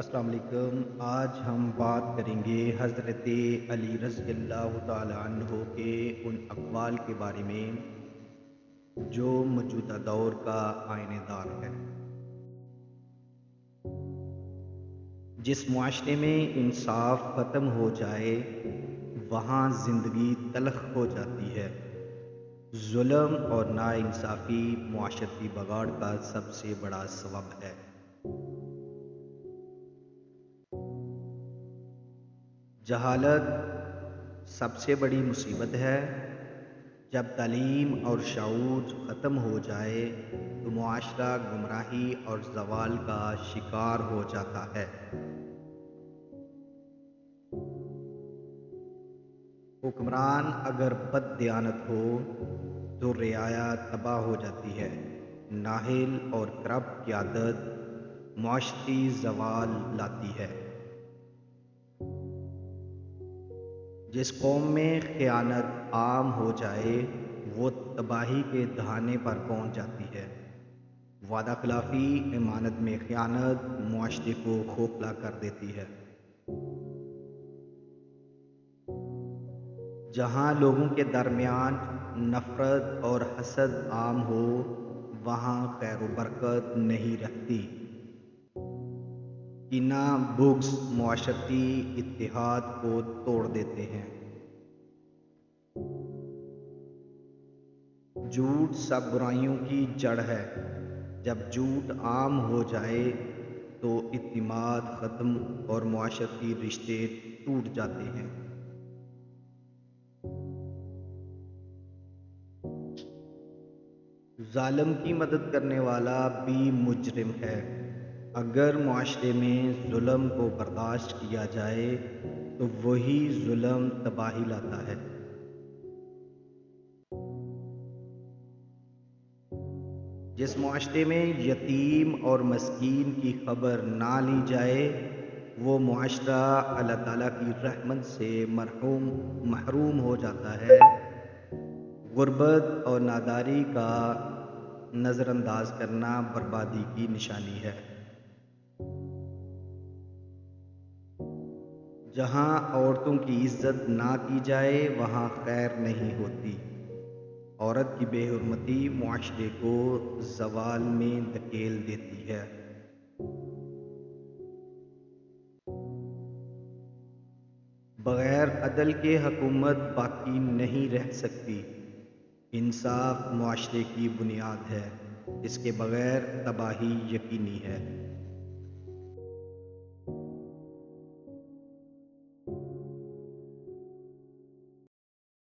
السلام علیکم۔ آج ہم بات کریں گے حضرت علی رضی اللہ تعالیٰ عنہ کے ان اقوال کے بارے میں جو موجودہ دور کا آئینہ دار ہے۔ جس معاشرے میں انصاف ختم ہو جائے وہاں زندگی تلخ ہو جاتی ہے۔ ظلم اور ناانصافی معاشرتی بگاڑ کا سب سے بڑا سبب ہے۔ جہالت سب سے بڑی مصیبت ہے۔ جب تعلیم اور شعور ختم ہو جائے تو معاشرہ گمراہی اور زوال کا شکار ہو جاتا ہے۔ حکمران اگر بد دیانت ہو تو رعایا تباہ ہو جاتی ہے۔ نااہل اور کرپٹ قیادت معاشرتی زوال لاتی ہے۔ جس قوم میں خیانت عام ہو جائے وہ تباہی کے دہانے پر پہنچ جاتی ہے۔ وعدہ خلافی، امانت میں خیانت معاشرے کو کھوکھلا کر دیتی ہے۔ جہاں لوگوں کے درمیان نفرت اور حسد عام ہو وہاں خیر و برکت نہیں رہتی۔ کینہ، بغض معاشرتی اتحاد کو توڑ دیتے ہیں۔ جھوٹ سب برائیوں کی جڑ ہے۔ جب جھوٹ عام ہو جائے تو اعتماد ختم اور معاشرتی رشتے ٹوٹ جاتے ہیں۔ ظالم کی مدد کرنے والا بھی مجرم ہے۔ اگر معاشرے میں ظلم کو برداشت کیا جائے تو وہی ظلم تباہی لاتا ہے۔ جس معاشرے میں یتیم اور مسکین کی خبر نہ لی جائے وہ معاشرہ اللہ تعالیٰ کی رحمت سے محروم ہو جاتا ہے۔ غربت اور ناداری کا نظر انداز کرنا بربادی کی نشانی ہے۔ جہاں عورتوں کی عزت نہ کی جائے وہاں خیر نہیں ہوتی۔ عورت کی بے حرمتی معاشرے کو زوال میں دھکیل دیتی ہے۔ بغیر عدل کے حکومت باقی نہیں رہ سکتی۔ انصاف معاشرے کی بنیاد ہے، اس کے بغیر تباہی یقینی ہے۔